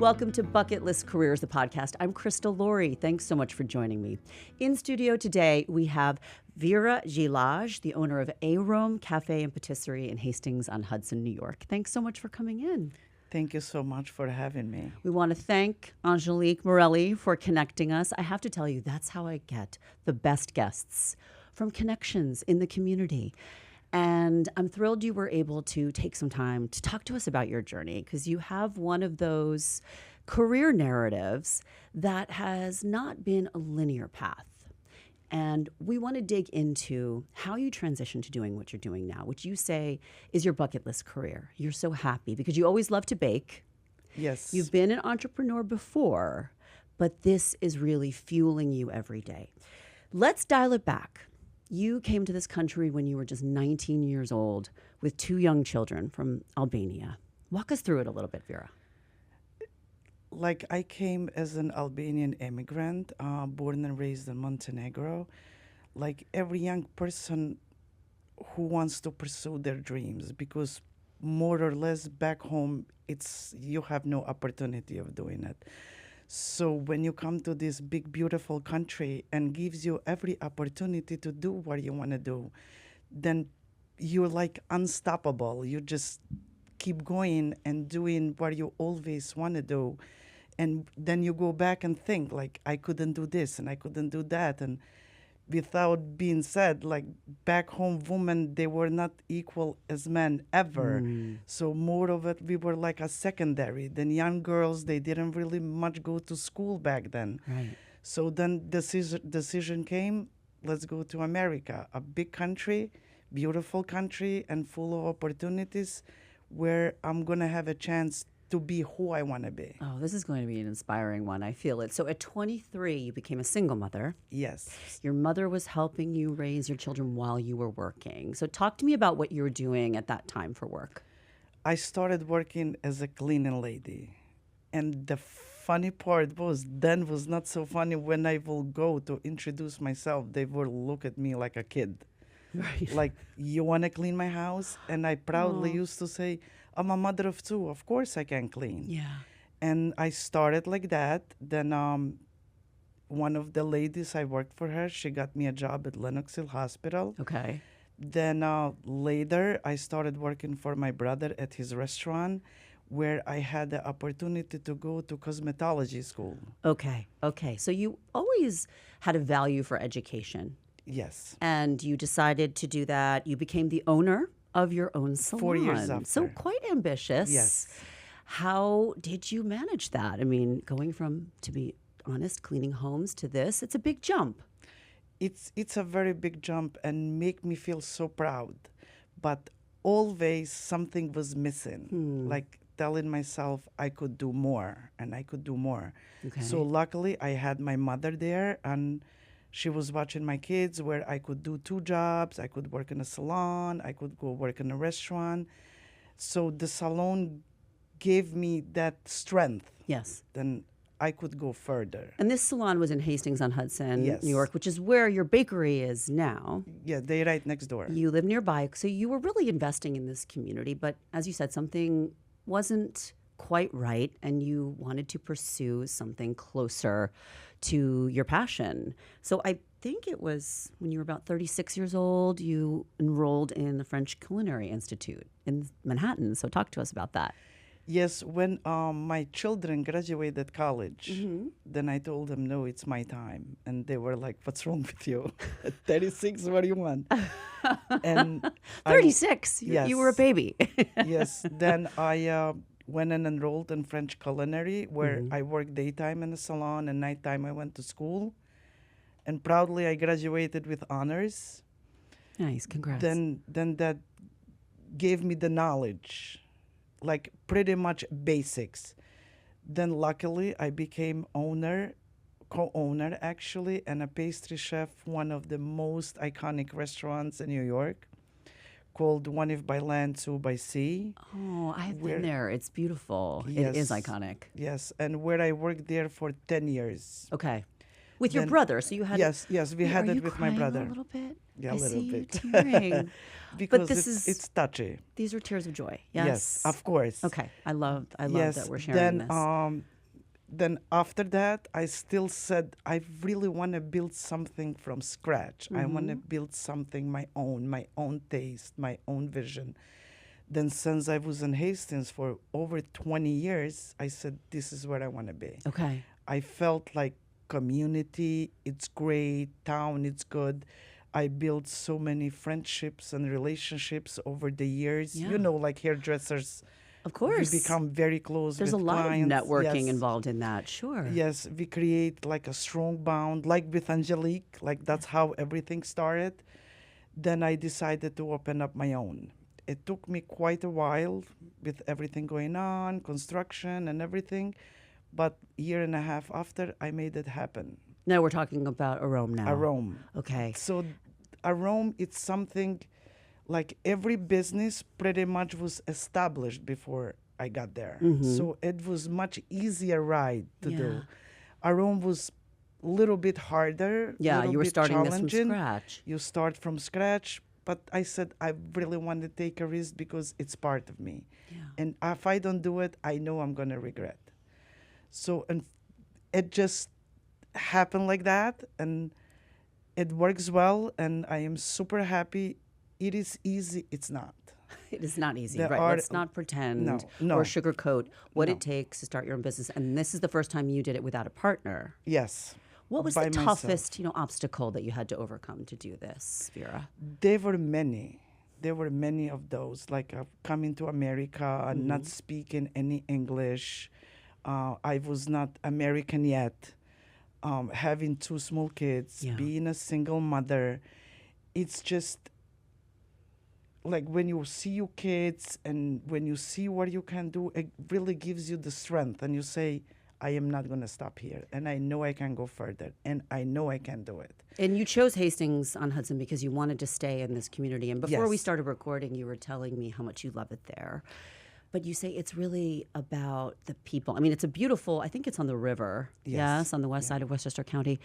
Welcome to Bucket List Careers, the podcast. I'm Crystal Laurie. Thanks so much for joining me. In studio today, we have Vera Gjelaj, the owner of Arome Café and Patisserie in Hastings-on-Hudson, New York. Thanks so much for coming in. Thank you so much for having me. We want to thank Angelique Morelli for connecting us. I have to tell you, that's how I get the best guests, from connections in the community. And I'm thrilled you were able to take some time to talk to us about your journey, because you have one of those career narratives that has not been a linear path. And we want to dig into how you transitioned to doing what you're doing now, which you say is your bucket list career. You're so happy because you always love to bake. Yes. You've been an entrepreneur before, but this is really fueling you every day. Let's dial it back. You came to this country when you were just 19 years old with two young children from Albania. Walk us through it a little bit, Vera. Like, I came as an Albanian immigrant, born and raised in Montenegro. Like every young person who wants to pursue their dreams, because more or less back home, you have no opportunity of doing it. So when you come to this big, beautiful country and gives you every opportunity to do what you want to do, then you're like unstoppable. You just keep going and doing what you always want to do. And then you go back and think, like, I couldn't do this and I couldn't do that. And without being said, like, back home women, they were not equal as men ever. So more of it, we were like a secondary. Then young girls, they didn't really much go to school back then. Right. So then decision came, let's go to America, a big country, beautiful country, and full of opportunities where I'm going to have a chance to be who I want to be. Oh, this is going to be an inspiring one. I feel it. So at 23, you became a single mother. Yes. Your mother was helping you raise your children while you were working. So talk to me about what you were doing at that time for work. I started working as a cleaning lady. And the funny part was not so funny. When I will go to introduce myself, they will look at me like a kid. Right. Like, you want to clean my house? And I proudly used to say, I'm a mother of two. Of course I can clean. Yeah. And I started like that. Then one of the ladies I worked for her, she got me a job at Lenox Hill Hospital. Okay. Then later I started working for my brother at his restaurant, where I had the opportunity to go to cosmetology school. Okay. So you always had a value for education. Yes. And you decided to do that. You became the owner of your own salon. 4 years after. So quite ambitious. Yes. How did you manage that? I mean, going from, to be honest, cleaning homes to this, it's a big jump. It's a very big jump and make me feel so proud. But always something was missing. Like telling myself I could do more and I could do more. Okay. So luckily I had my mother there, and she was watching my kids, where I could do two jobs. I could work in a salon. I could go work in a restaurant. So the salon gave me that strength. Yes. Then I could go further. And this salon was in Hastings-on-Hudson, Yes. New York, which is where your bakery is now. Yeah, they're right next door. You live nearby. So you were really investing in this community. But as you said, something wasn't quite right, and you wanted to pursue something closer to your passion. So I think it was when you were about 36 years old, you enrolled in the French Culinary Institute in Manhattan. So talk to us about that. Yes, when my children graduated college, then I told them, no, it's my time. And they were like, what's wrong with you? At 36, what do you want? And 36? Yes. You were a baby. Yes. Then I went and enrolled in French culinary, where I worked daytime in a salon and nighttime I went to school. And proudly I graduated with honors. Nice, congrats. Then that gave me the knowledge, like pretty much basics. Then luckily I became co-owner actually, and a pastry chef, one of the most iconic restaurants in New York, called One If by Land, Two by Sea. Oh, I've been there. It's beautiful. Yes. It is iconic. Yes, and where I worked there for 10 years. Okay. With your Then brother, so you had. yes, yes, we Wait, had are it you with my crying brother. a little bit? Yeah, I a little see you bit. tearing. Because this it's touchy. these are tears of joy. Yes, Yes. of course. Okay. I love that Yes. we're sharing this. Then after that, I still said I really want to build something from scratch. I want to build something my own taste, my own vision. Then since I was in Hastings for over 20 years, I said this is where I want to be. Okay. I felt like community, it's great, town, it's good. I built so many friendships and relationships over the years. Yeah. You know, like hairdressers, Of we course. become very close There's a with lot of clients. networking Yes. involved in that. Sure. Yes, we create like a strong bond, like with Angelique, like that's how everything started. Then I decided to open up my own. It took me quite a while with everything going on, construction and everything, but year and a half after, I made it happen. No, we're talking about Arome now. Arome. Okay. So Arome, it's something like every business pretty much was established before I got there. So it was much easier ride to do. Yeah. Arome was a little bit harder, Yeah, little you were bit starting this from challenging. scratch. You start from scratch, but I said I really want to take a risk because it's part of me. Yeah. And if I don't do it, I know I'm going to regret. So and it just happened like that, and it works well, and I am super happy. It is easy. It's not. It is not easy, There right? are- Let's not pretend no. or sugarcoat what No. it takes to start your own business. And this is the first time you did it without a partner. Yes. What was by the myself. toughest, obstacle that you had to overcome to do this, Vera? There were many. There were many of those, like coming to America, not speaking any English. I was not American yet. Having two small kids, Yeah. being a single mother. It's just like when you see your kids and when you see what you can do, it really gives you the strength. And you say, I am not going to stop here. And I know I can go further. And I know I can do it. And you chose Hastings-on-Hudson because you wanted to stay in this community. And before we Yes. started recording, you were telling me how much you love it there. But you say it's really about the people. I mean, it's a beautiful, I think it's on the river, yes, on the west side of Westchester County.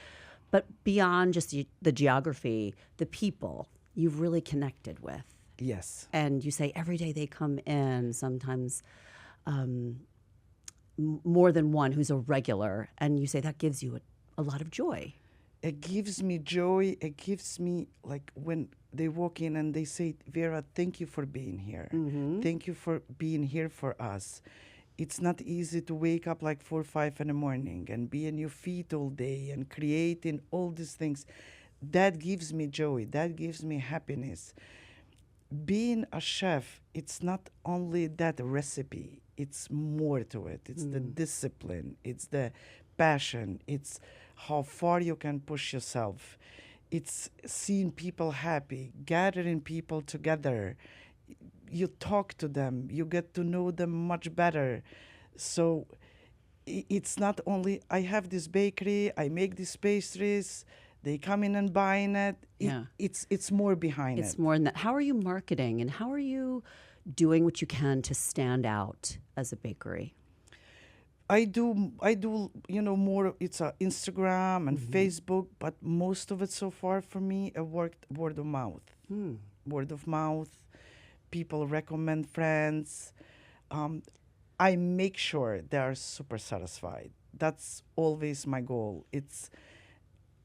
But beyond just the geography, the people you've really connected with. Yes. And you say every day they come in, sometimes more than one who's a regular. And you say that gives you a lot of joy. It gives me joy. It gives me, like, when they walk in and they say, Vera, thank you for being here. Thank you for being here for us. It's not easy to wake up like 4 or 5 in the morning and be on your feet all day and creating all these things. That gives me joy. That gives me happiness. Being a chef, it's not only that recipe. It's more to it. It's the discipline. It's the passion. It's how far you can push yourself. It's seeing people happy, gathering people together. You talk to them. You get to know them much better. So it's not only, I have this bakery, I make these pastries, they come in and buying it. Yeah. It's more behind It's it. more than that. How are you marketing and how are you doing what you can to stand out as a bakery? I do, more, it's Instagram and Facebook, but most of it so far for me, it worked word of mouth. Word of mouth, people recommend friends. I make sure they are super satisfied. That's always my goal. It's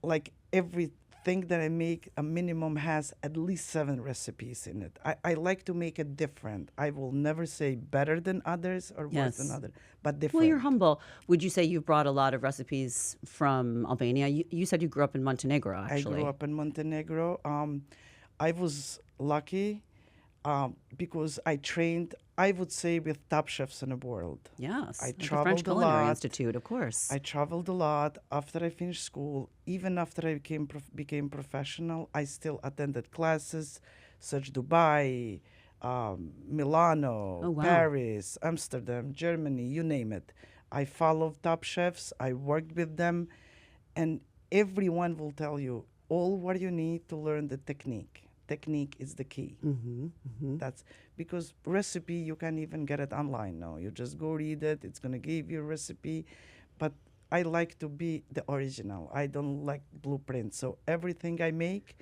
like everything that I make, a minimum has at least 7 recipes in it. I like to make it different. I will never say better than others or worse than Yes. others, but different. Well, you're humble. Would you say you've brought a lot of recipes from Albania? You said you grew up in Montenegro, actually. I grew up in Montenegro. I was lucky because I trained, I would say, with top chefs in the world. Yes. I at the French traveled a Culinary lot. Institute, of course. I traveled a lot. After I finished school, even after I became professional, I still attended classes such Dubai, Milano, Oh, wow. Paris, Amsterdam, Germany, you name it. I followed top chefs. I worked with them. And everyone will tell you all what you need to learn the technique. Technique is the key. That's because recipe, you can even get it online now. You just go read it. It's going to give you a recipe. But I like to be the original. I don't like blueprints. So everything I make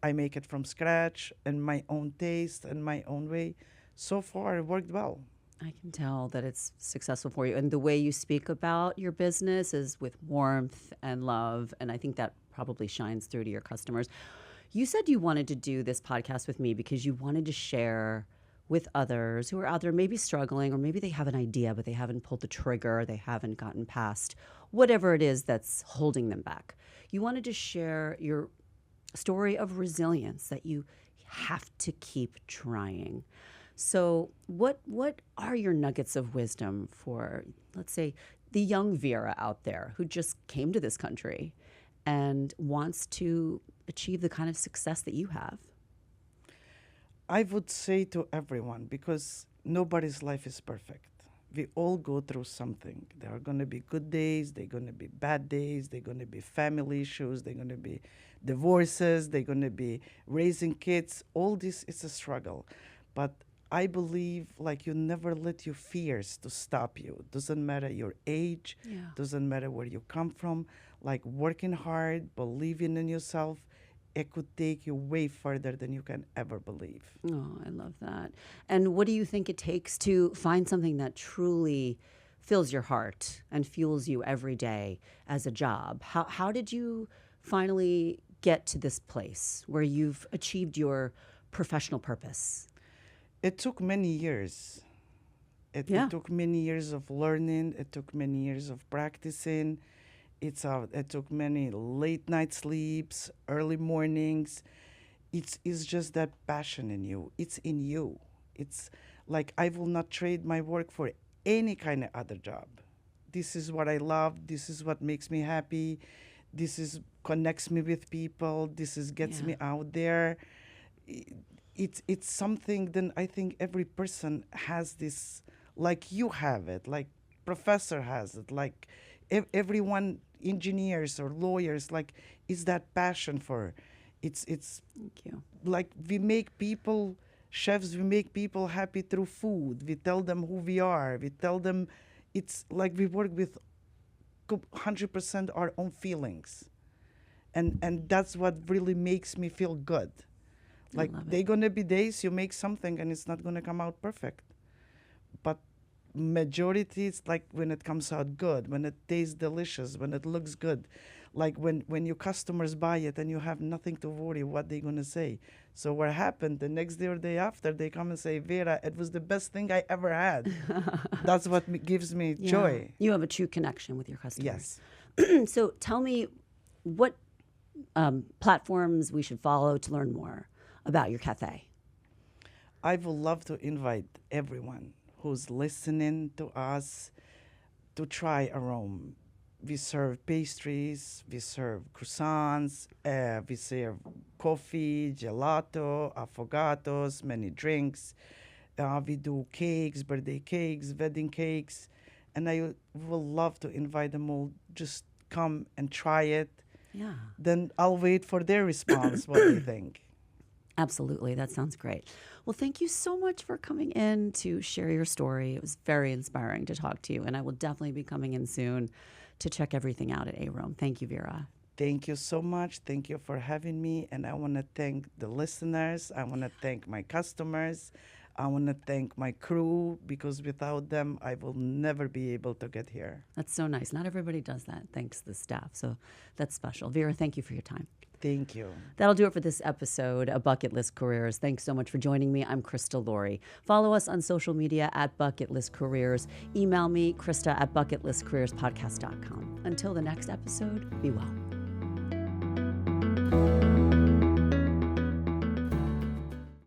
it from scratch and my own taste and my own way. So far, it worked well. I can tell that it's successful for you. And the way you speak about your business is with warmth and love. And I think that probably shines through to your customers. You said you wanted to do this podcast with me because you wanted to share with others who are out there maybe struggling, or maybe they have an idea, but they haven't pulled the trigger, they haven't gotten past whatever it is that's holding them back. You wanted to share your story of resilience, that you have to keep trying. So what are your nuggets of wisdom for, let's say, the young Vera out there who just came to this country and wants to achieve the kind of success that you have? I would say to everyone, because nobody's life is perfect. We all go through something. There are going to be good days, there are going to be bad days, there are going to be family issues, there are going to be divorces, there are going to be raising kids. All this is a struggle. But I believe like you never let your fears to stop you. Doesn't matter your age, doesn't matter where you come from. Like working hard, believing in yourself, it could take you way further than you can ever believe. Oh, I love that. And what do you think it takes to find something that truly fills your heart and fuels you every day as a job? How did you finally get to this place where you've achieved your professional purpose? It took many years. It took many years of learning. It took many years of practicing. It took many late night sleeps, early mornings. It's just that passion in you. It's in you. It's like I will not trade my work for any kind of other job. This is what I love. This is what makes me happy. This is connects me with people. This is gets me out there. It's something. Then I think every person has this, like you have it, like professor has it, like everyone, engineers or lawyers, like is that passion for it's Thank you. like we make people chefs, we make people happy through food. We tell them who we are, we tell them, it's like we work with 100% our own feelings, and that's what really makes me feel good. Like they're gonna be days you make something and it's not gonna come out perfect, but majority it's like when it comes out good, when it tastes delicious, when it looks good, like when your customers buy it and you have nothing to worry what they're going to say. So what happened the next day or day after, they come and say, Vera, it was the best thing I ever had. That's what gives me joy. You have a true connection with your customers. Yes. So tell me what platforms we should follow to learn more about your cafe. I would love to invite everyone who's listening to us to try Arome. We serve pastries, we serve croissants, we serve coffee, gelato, affogatos, many drinks. We do cakes, birthday cakes, wedding cakes. And I would love to invite them all, just come and try it. Yeah. Then I'll wait for their response, what they think. Absolutely. That sounds great. Well, thank you so much for coming in to share your story. It was very inspiring to talk to you, and I will definitely be coming in soon to check everything out at Arome. Thank you, Vera. Thank you so much. Thank you for having me. And I want to thank the listeners. I want to thank my customers. I want to thank my crew, because without them, I will never be able to get here. That's so nice. Not everybody does that. Thanks to the staff. So that's special. Vera, thank you for your time. Thank you. That'll do it for this episode of Bucket List Careers. Thanks so much for joining me. I'm Krista Laurie. Follow us on social media at Bucket List Careers. Email me, Krista at bucketlistcareerspodcast.com. Until the next episode, be well.